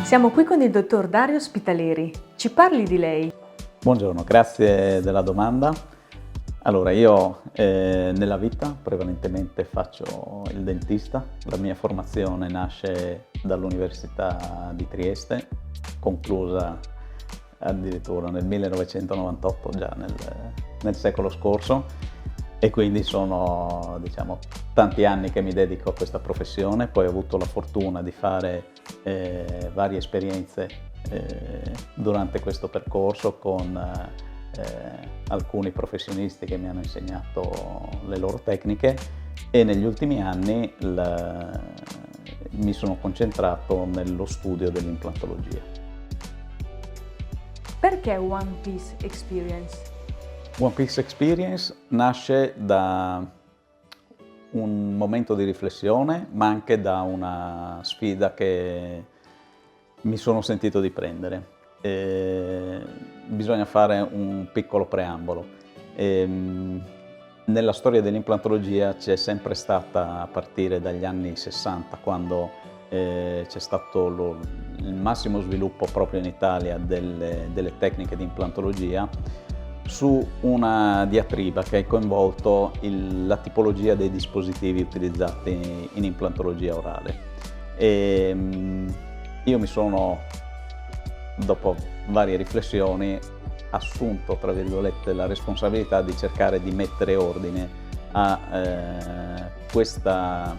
Siamo qui con il dottor Dario Spitaleri. Ci parli di lei? Buongiorno, grazie della domanda. Allora, io nella vita prevalentemente faccio il dentista. La mia formazione nasce dall'Università di Trieste, conclusa addirittura nel 1998, già nel secolo scorso, e quindi sono, tanti anni che mi dedico a questa professione. Poi ho avuto la fortuna di fare varie esperienze durante questo percorso con alcuni professionisti che mi hanno insegnato le loro tecniche, e negli ultimi anni mi sono concentrato nello studio dell'implantologia. Perché One Piece Experience? One Piece Experience nasce da un momento di riflessione, ma anche da una sfida che mi sono sentito di prendere. Bisogna fare un piccolo preambolo. Nella storia dell'implantologia c'è sempre stata, a partire dagli anni 60, quando c'è stato il massimo sviluppo proprio in Italia delle tecniche di implantologia, su una diatriba che ha coinvolto la tipologia dei dispositivi utilizzati in implantologia orale. Io mi sono, dopo varie riflessioni, assunto, tra virgolette, la responsabilità di cercare di mettere ordine a questo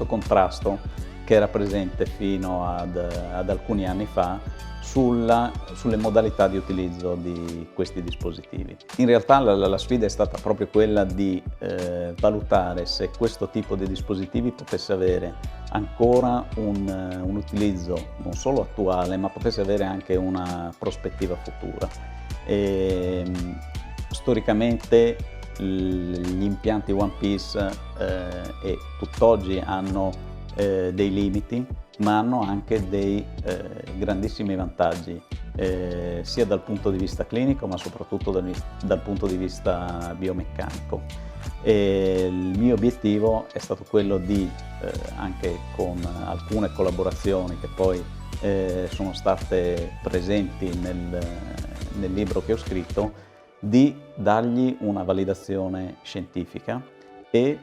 contrasto che era presente fino ad alcuni anni fa sulle modalità di utilizzo di questi dispositivi. In realtà la sfida è stata proprio quella di valutare se questo tipo di dispositivi potesse avere ancora un utilizzo non solo attuale, ma potesse avere anche una prospettiva futura. Storicamente gli impianti One Piece e tutt'oggi hanno dei limiti, ma hanno anche dei grandissimi vantaggi, sia dal punto di vista clinico, ma soprattutto dal punto di vista biomeccanico. Il mio obiettivo è stato quello di, anche con alcune collaborazioni che poi sono state presenti nel libro che ho scritto, di dargli una validazione scientifica e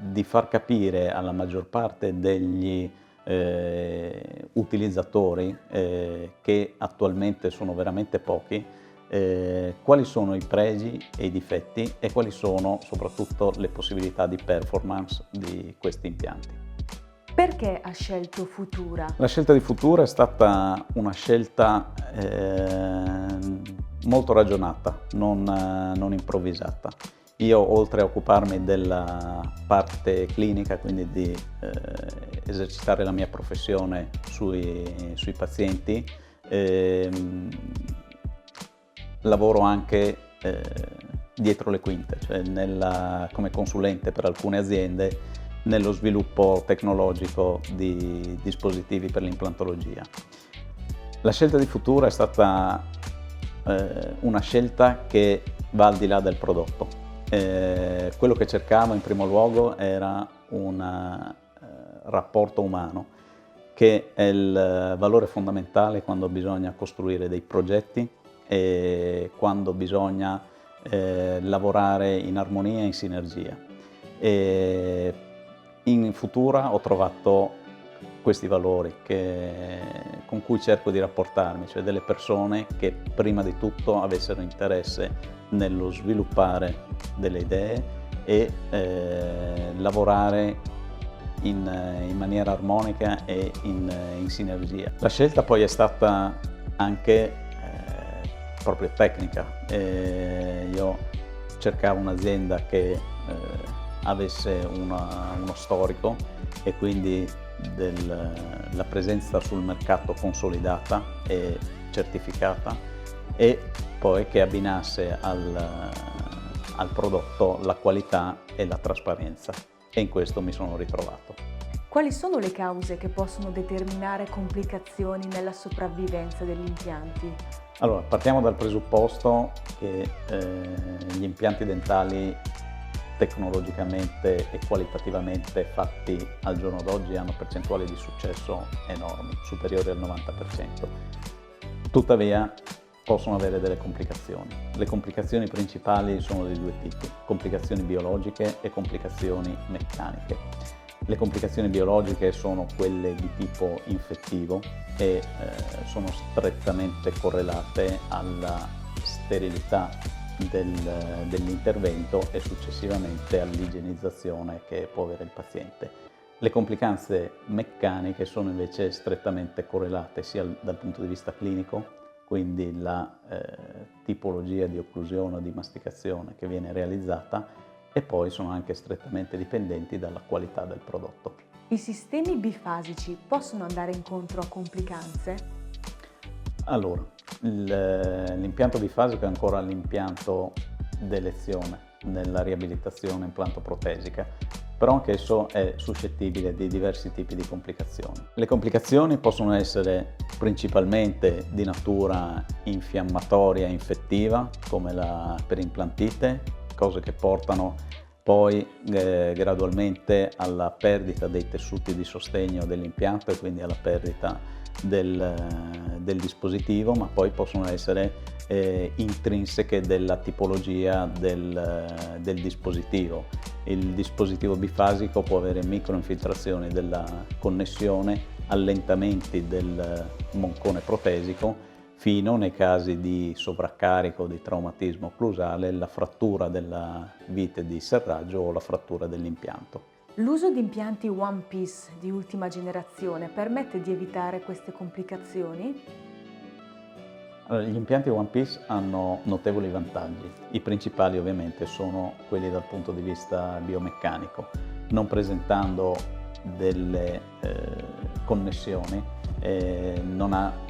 di far capire alla maggior parte degli utilizzatori, che attualmente sono veramente pochi, quali sono i pregi e i difetti e quali sono soprattutto le possibilità di performance di questi impianti. Perché ha scelto Futura? La scelta di Futura è stata una scelta molto ragionata, non improvvisata. Io, oltre a occuparmi della parte clinica, quindi di esercitare la mia professione sui pazienti, lavoro anche dietro le quinte, cioè come consulente per alcune aziende nello sviluppo tecnologico di dispositivi per l'implantologia. La scelta di Futura è stata una scelta che va al di là del prodotto. Quello che cercavo in primo luogo era un rapporto umano, che è il valore fondamentale quando bisogna costruire dei progetti e quando bisogna lavorare in armonia e in sinergia. In Futura ho trovato questi valori con cui cerco di rapportarmi, cioè delle persone che prima di tutto avessero interesse nello sviluppare delle idee e lavorare in maniera armonica e in sinergia. La scelta poi è stata anche proprio tecnica. Io cercavo un'azienda che avesse uno storico e quindi la presenza sul mercato consolidata e certificata, e poi che abbinasse al prodotto la qualità e la trasparenza, e in questo mi sono ritrovato. Quali sono le cause che possono determinare complicazioni nella sopravvivenza degli impianti? Allora, partiamo dal presupposto che gli impianti dentali tecnologicamente e qualitativamente fatti al giorno d'oggi hanno percentuali di successo enormi, superiori al 90%. Tuttavia possono avere delle complicazioni. Le complicazioni principali sono di due tipi: complicazioni biologiche e complicazioni meccaniche. Le complicazioni biologiche sono quelle di tipo infettivo e sono strettamente correlate alla sterilità dell'intervento e successivamente all'igienizzazione che può avere il paziente. Le complicanze meccaniche sono invece strettamente correlate sia dal punto di vista clinico, quindi la tipologia di occlusione o di masticazione che viene realizzata, e poi sono anche strettamente dipendenti dalla qualità del prodotto. I sistemi bifasici possono andare incontro a complicanze? Allora, l'impianto bifasico è ancora l'impianto d'elezione nella riabilitazione implantoprotesica, però anch'esso è suscettibile di diversi tipi di complicazioni. Le complicazioni possono essere principalmente di natura infiammatoria e infettiva, come la perimplantite, cose che portano poi gradualmente alla perdita dei tessuti di sostegno dell'impianto e quindi alla perdita del dispositivo, ma poi possono essere intrinseche della tipologia del dispositivo. Il dispositivo bifasico può avere microinfiltrazioni della connessione, allentamenti del moncone protesico, fino, nei casi di sovraccarico, di traumatismo occlusale, la frattura della vite di serraggio o la frattura dell'impianto. L'uso di impianti One Piece di ultima generazione permette di evitare queste complicazioni? Allora, gli impianti One Piece hanno notevoli vantaggi. I principali ovviamente sono quelli dal punto di vista biomeccanico. Non presentando delle connessioni, non ha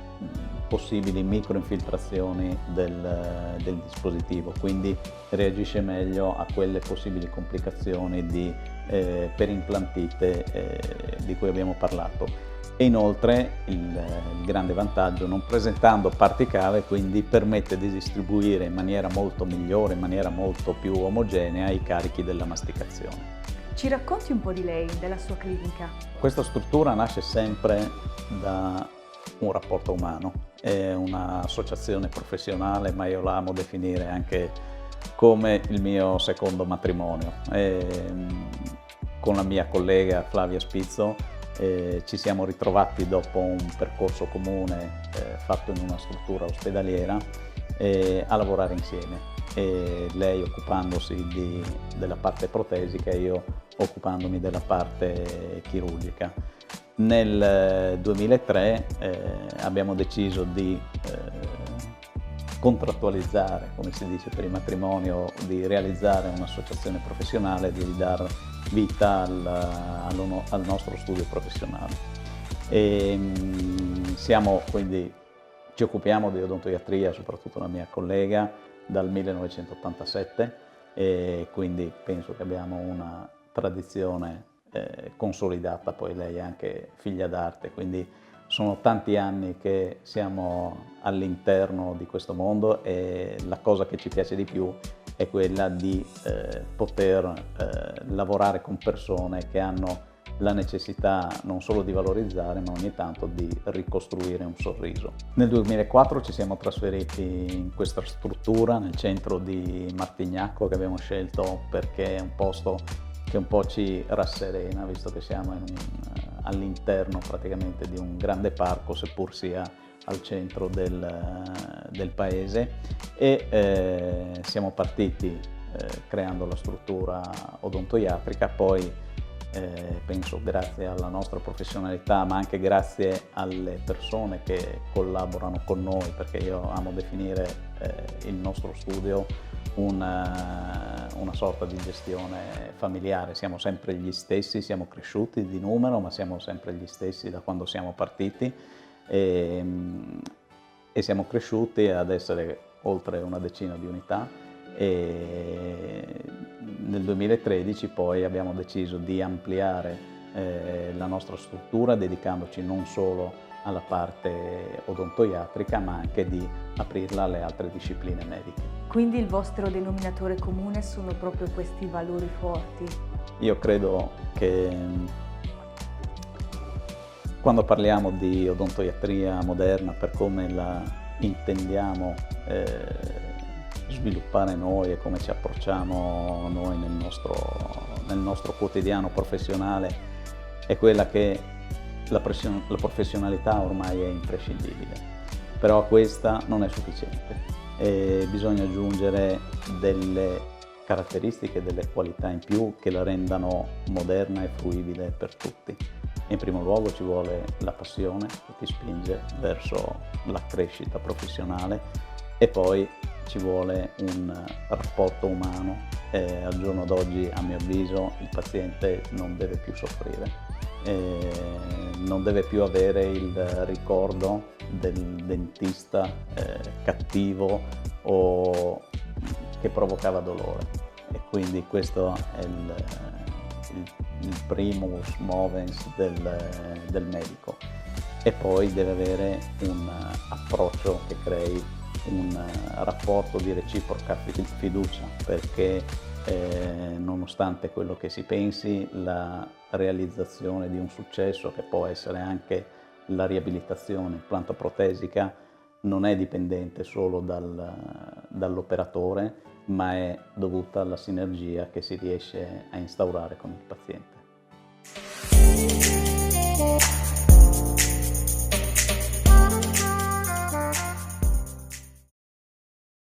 possibili microinfiltrazioni del dispositivo, quindi reagisce meglio a quelle possibili complicazioni di perimplantite di cui abbiamo parlato. E inoltre il grande vantaggio, non presentando parti cave, quindi permette di distribuire in maniera molto migliore, in maniera molto più omogenea i carichi della masticazione. Ci racconti un po' di lei, della sua clinica? Questa struttura nasce sempre da un rapporto umano, è un'associazione professionale, ma io la amo definire anche come il mio secondo matrimonio. Con la mia collega Flavia Spizzo ci siamo ritrovati dopo un percorso comune fatto in una struttura ospedaliera a lavorare insieme, e lei occupandosi della parte protesica e io occupandomi della parte chirurgica. Nel 2003 abbiamo deciso di contrattualizzare, come si dice per il matrimonio, di realizzare un'associazione professionale, di dar vita al nostro studio professionale. Quindi ci occupiamo di odontoiatria, soprattutto la mia collega, dal 1987, e quindi penso che abbiamo una tradizione consolidata. Poi lei è anche figlia d'arte, quindi sono tanti anni che siamo all'interno di questo mondo, e la cosa che ci piace di più è quella di poter lavorare con persone che hanno la necessità non solo di valorizzare, ma ogni tanto di ricostruire un sorriso. Nel 2004 ci siamo trasferiti in questa struttura nel centro di Martignacco, che abbiamo scelto perché è un posto che un po' ci rasserena, visto che siamo all'interno praticamente di un grande parco, seppur sia al centro del paese, e siamo partiti creando la struttura odontoiatrica. Poi penso grazie alla nostra professionalità, ma anche grazie alle persone che collaborano con noi, perché io amo definire il nostro studio una sorta di gestione familiare. Siamo sempre gli stessi, siamo cresciuti di numero, ma siamo sempre gli stessi da quando siamo partiti, e siamo cresciuti ad essere oltre una decina di unità, e nel 2013 poi abbiamo deciso di ampliare la nostra struttura, dedicandoci non solo alla parte odontoiatrica, ma anche di aprirla alle altre discipline mediche. Quindi il vostro denominatore comune sono proprio questi valori forti? Io credo che quando parliamo di odontoiatria moderna, per come la intendiamo sviluppare noi e come ci approcciamo noi nel nostro quotidiano professionale, è quella che la professionalità ormai è imprescindibile, però questa non è sufficiente e bisogna aggiungere delle caratteristiche, delle qualità in più che la rendano moderna e fruibile per tutti. In primo luogo ci vuole la passione che ti spinge verso la crescita professionale e poi ci vuole un rapporto umano. Al giorno d'oggi, a mio avviso, il paziente non deve più soffrire, non deve più avere il ricordo del dentista cattivo o che provocava dolore, e quindi questo è il primus movens del medico. E poi deve avere un approccio che crei un rapporto di reciproca fiducia, perché nonostante quello che si pensi, la realizzazione di un successo, che può essere anche la riabilitazione implantопроtesica, non è dipendente solo dall'operatore, ma è dovuta alla sinergia che si riesce a instaurare con il paziente.